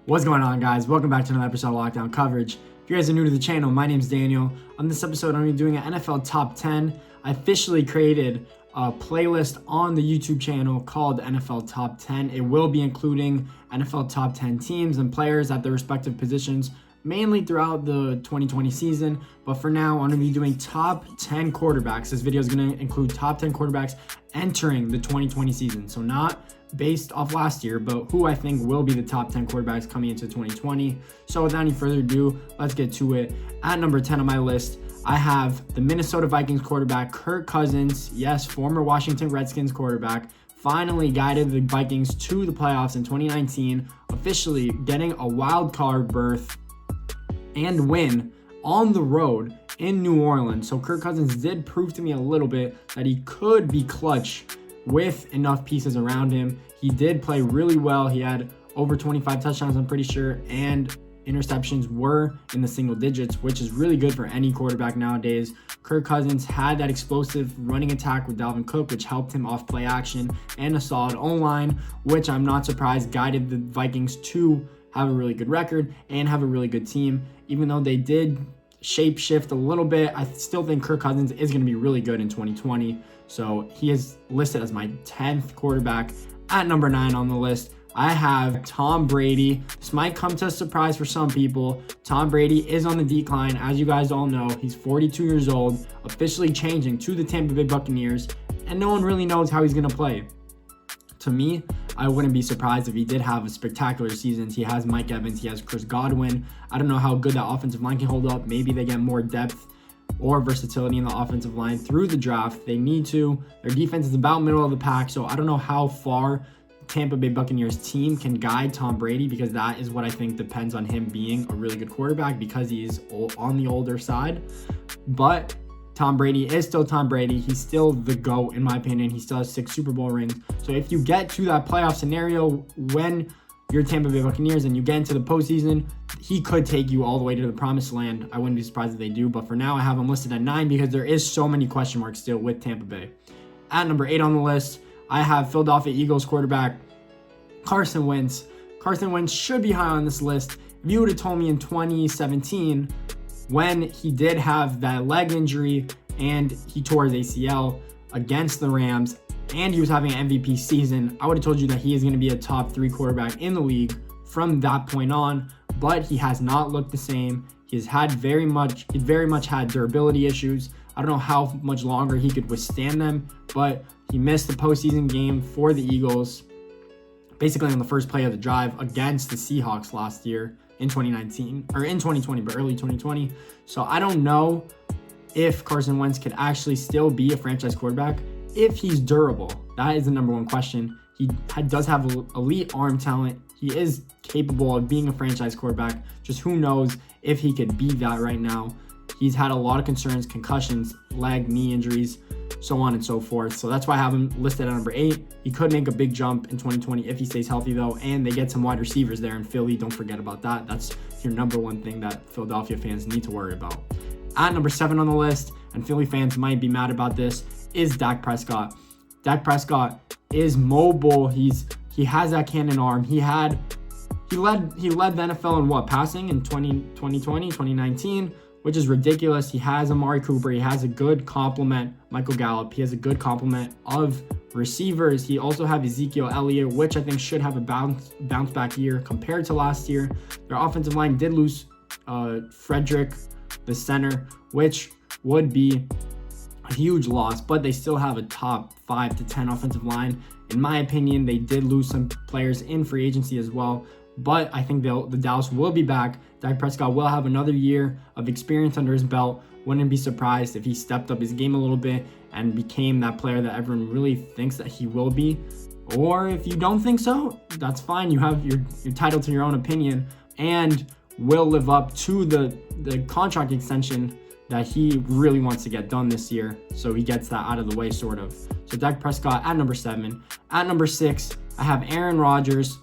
What's going on, guys? Welcome back to another episode of Lockdown Coverage. If you guys are new to the channel, my name's Daniel. On this episode, I'm going to be doing an NFL Top 10. I officially created a playlist on the YouTube channel called NFL Top 10. It will be including NFL Top 10 teams and players at their respective positions, mainly throughout the 2020 season. But for now, I'm going to be doing top 10 quarterbacks. This video is going to include top 10 quarterbacks entering the 2020 season. So not based off last year, but who I think will be the top 10 quarterbacks coming into 2020. So without any further ado, let's get to it. At number 10 on my list, I have the Minnesota Vikings quarterback, Kirk Cousins. Yes, former Washington Redskins quarterback. Finally guided the Vikings to the playoffs in 2019, officially getting a wild card berth and win on the road in New Orleans. So Kirk Cousins did prove to me a little bit that he could be clutch with enough pieces around him. He did play really well. He had over 25 touchdowns, I'm pretty sure, and interceptions were in the single digits, which is really good for any quarterback nowadays. Kirk Cousins had that explosive running attack with Dalvin Cook, which helped him off play action, and a solid O-line, which I'm not surprised guided the Vikings to have a really good record and have a really good team. Even though they did shape shift a little bit, I still think Kirk Cousins is going to be really good in 2020. So he is listed as my 10th quarterback. At number 9 on the list, I have Tom Brady. This might come to a surprise for some people. Tom Brady is on the decline, as you guys all know. He's 42 years old, officially changing to the Tampa Bay Buccaneers, and no one really knows how he's going to play. To me, I wouldn't be surprised if he did have a spectacular season. He has Mike Evans, he has Chris Godwin. I don't know how good that offensive line can hold up. Maybe they get more depth or versatility in the offensive line through the draft. They need to. Their defense is about middle of the pack, so I don't know how far Tampa Bay Buccaneers team can guide Tom Brady, because that is what I think depends on him being a really good quarterback, because he's on the older side. But Tom Brady is still Tom Brady. He's still the GOAT, in my opinion. He still has 6 Super Bowl rings. So if you get to that playoff scenario when you're Tampa Bay Buccaneers and you get into the postseason, he could take you all the way to the promised land. I wouldn't be surprised if they do. But for now, I have him listed at 9 because there is so many question marks still with Tampa Bay. At number 8 on the list, I have Philadelphia Eagles quarterback Carson Wentz. Carson Wentz should be high on this list. If you would have told me in 2017, when he did have that leg injury and he tore his ACL against the Rams and he was having an MVP season, I would have told you that he is going to be a top 3 quarterback in the league from that point on. But he has not looked the same. He very much had durability issues. I don't know how much longer he could withstand them, but he missed the postseason game for the Eagles, basically on the first play of the drive against the Seahawks last year in 2019, or in 2020, but early 2020. So I don't know if Carson Wentz could actually still be a franchise quarterback if he's durable. That is the number one question. He does have elite arm talent. He is capable of being a franchise quarterback. Just who knows if he could be that right now. He's had a lot of concerns, concussions, leg, knee injuries, so on and so forth. So that's why I have him listed at number 8. He could make a big jump in 2020 if he stays healthy, though, and they get some wide receivers there in Philly. Don't forget about that. That's your number one thing that Philadelphia fans need to worry about. At number 7 on the list, and Philly fans might be mad about this, is Dak Prescott. Dak Prescott is mobile. He has that cannon arm. He led the NFL in what, passing in 2020, 2019, which is ridiculous. He has Amari Cooper. He has a good complement, Michael Gallup. He has a good complement of receivers. He also have Ezekiel Elliott, which I think should have a bounce back year compared to last year. Their offensive line did lose Frederick, the center, which would be a huge loss, but they still have a top 5 to 10 offensive line. In my opinion, they did lose some players in free agency as well, but I think the Dallas will be back. Dak Prescott will have another year of experience under his belt. Wouldn't be surprised if he stepped up his game a little bit and became that player that everyone really thinks that he will be. Or if you don't think so, that's fine. You have your title to your own opinion and will live up to the contract extension that he really wants to get done this year. So he gets that out of the way, sort of. So Dak Prescott at number 7. At number 6, I have Aaron Rodgers.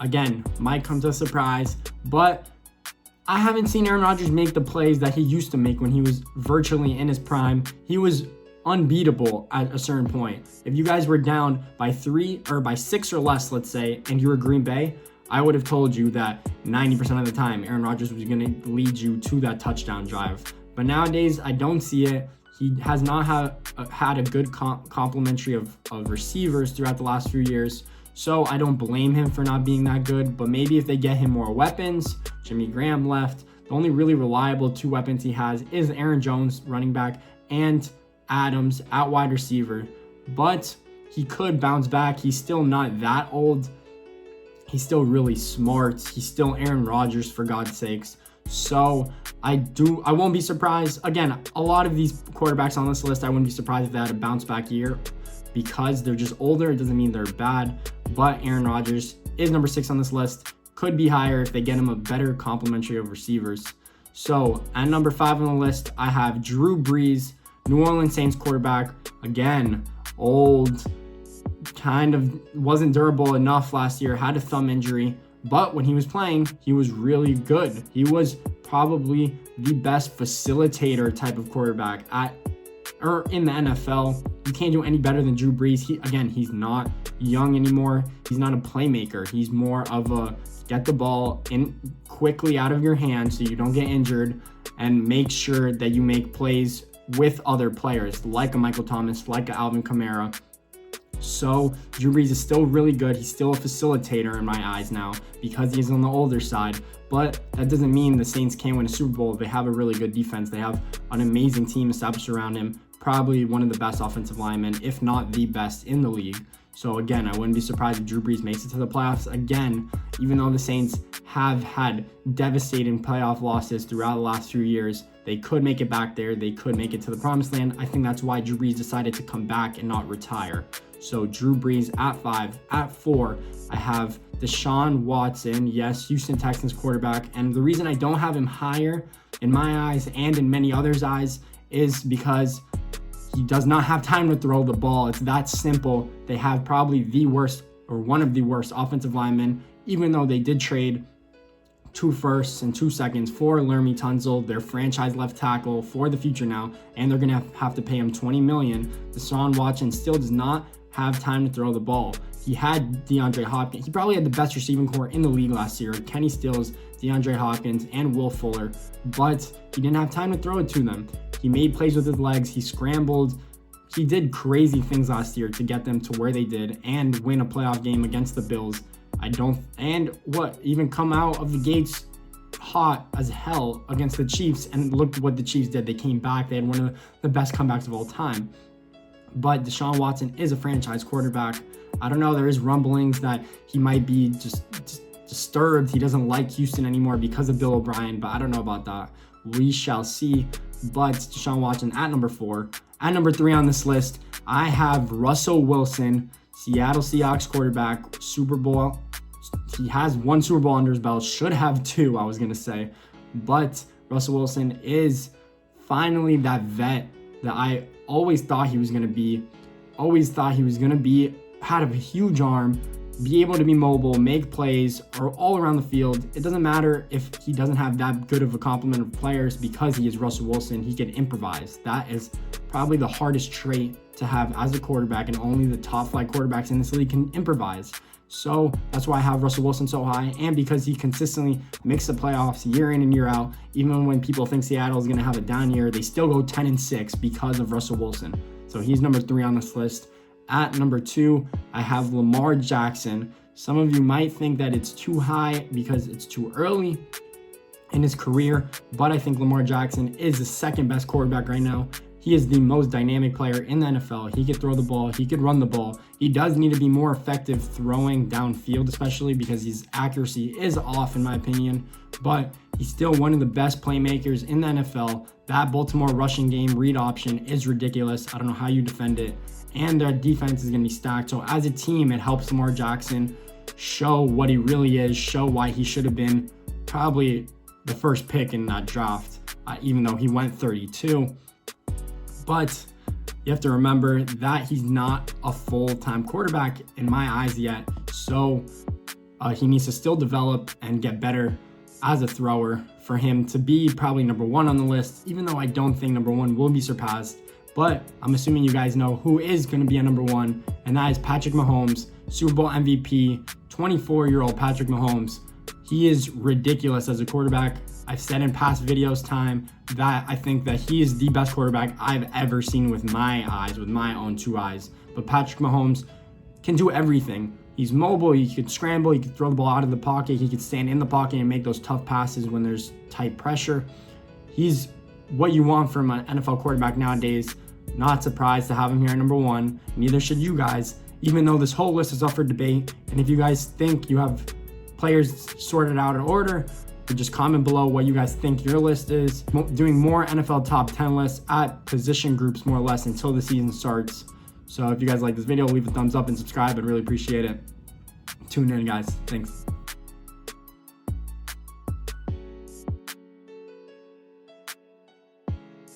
Again, might come to a surprise, but I haven't seen Aaron Rodgers make the plays that he used to make when he was virtually in his prime. He was unbeatable at a certain point. If you guys were down by 3 or by 6 or less, let's say, and you were Green Bay, I would have told you that 90% of the time Aaron Rodgers was going to lead you to that touchdown drive. But nowadays, I don't see it. He has not had a good complementary of receivers throughout the last few years. So I don't blame him for not being that good. But maybe if they get him more weapons, Jimmy Graham left, the only really reliable two weapons he has is Aaron Jones, running back, and Adams at wide receiver. But he could bounce back. He's still not that old. He's still really smart. He's still Aaron Rodgers, for God's sakes. So I won't be surprised. Again, a lot of these quarterbacks on this list, I wouldn't be surprised if they had a bounce back year because they're just older. It doesn't mean they're bad. But Aaron Rodgers is number 6 on this list. Could be higher if they get him a better complementary of receivers. So at number 5 on the list, I have Drew Brees, New Orleans Saints quarterback. Again, old, kind of wasn't durable enough last year, had a thumb injury. But when he was playing, he was really good. He was probably the best facilitator type of quarterback in the NFL. You can't do any better than Drew Brees. He's not young anymore. He's not a playmaker. He's more of a get the ball in quickly out of your hands so you don't get injured and make sure that you make plays with other players like a Michael Thomas, like a Alvin Kamara. So Drew Brees is still really good. He's still a facilitator in my eyes now because he's on the older side. But that doesn't mean the Saints can't win a Super Bowl. They have a really good defense. They have an amazing team established around him. Probably one of the best offensive linemen, if not the best in the league. So again, I wouldn't be surprised if Drew Brees makes it to the playoffs again, even though the Saints have had devastating playoff losses throughout the last few years. They could make it back there. They could make it to the promised land. I think that's why Drew Brees decided to come back and not retire. So Drew Brees at 5. At 4, I have Deshaun Watson. Yes, Houston Texans quarterback. And the reason I don't have him higher in my eyes and in many others' eyes is because he does not have time to throw the ball. It's that simple. They have probably the worst or one of the worst offensive linemen, even though they did trade 2 firsts and 2 seconds for Lermy Tunzel, their franchise left tackle for the future now, and they're going to have to pay him $20 million. Deshaun Watson still does not have time to throw the ball. He had DeAndre Hopkins. He probably had the best receiving core in the league last year. Kenny Stills, DeAndre Hopkins, and Will Fuller, but he didn't have time to throw it to them. He made plays with his legs. He scrambled. He did crazy things last year to get them to where they did and win a playoff game against the Bills. Even come out of the gates hot as hell against the Chiefs, and look what the Chiefs did. They came back. They had one of the best comebacks of all time. But Deshaun Watson is a franchise quarterback. I don't know. There is rumblings that he might be just disturbed. He doesn't like Houston anymore because of Bill O'Brien, but I don't know about that. We shall see. But Deshaun Watson at number 4. At number 3 on this list, I have Russell Wilson, Seattle Seahawks quarterback, Super Bowl. He has 1 Super Bowl under his belt, should have 2, I was going to say. But Russell Wilson is finally that vet that I always thought he was going to be. Had a huge arm, be able to be mobile, make plays, or all around the field. It doesn't matter if he doesn't have that good of a complement of players because he is Russell Wilson. He can improvise. That is probably the hardest trait to have as a quarterback, and only the top flight quarterbacks in this league can improvise. So that's why I have Russell Wilson so high, and because he consistently makes the playoffs year in and year out. Even when people think Seattle is going to have a down year, they still go 10-6 because of Russell Wilson. So he's number 3 on this list. At number 2, I have Lamar Jackson. Some of you might think that it's too high because it's too early in his career, but I think Lamar Jackson is the second best quarterback right now. He is the most dynamic player in the NFL. He could throw the ball. He could run the ball. He does need to be more effective throwing downfield, especially because his accuracy is off in my opinion, but he's still one of the best playmakers in the NFL. That Baltimore rushing game read option is ridiculous. I don't know how you defend it. And their defense is going to be stacked. So as a team, it helps Lamar Jackson show what he really is, show why he should have been probably the first pick in that draft, even though he went 32. But you have to remember that he's not a full-time quarterback in my eyes yet. So he needs to still develop and get better as a thrower for him to be probably number 1 on the list, even though I don't think number 1 will be surpassed. But I'm assuming you guys know who is going to be at number 1, and that is Patrick Mahomes, Super Bowl MVP, 24-year-old Patrick Mahomes. He is ridiculous as a quarterback. I've said in past videos that I think that he is the best quarterback I've ever seen with my eyes, with my own 2 eyes. But Patrick Mahomes can do everything. He's mobile, he can scramble, he can throw the ball out of the pocket, he can stand in the pocket and make those tough passes when there's tight pressure. He's what you want from an NFL quarterback nowadays. Not surprised to have him here at number 1. Neither should you guys, even though this whole list is up for debate. And if you guys think you have players sorted out in order, just comment below what you guys think your list is. Doing more NFL top 10 lists at position groups more or less until the season starts. So if you guys like this video, leave a thumbs up and subscribe. I'd really appreciate it. Tune in, guys. Thanks.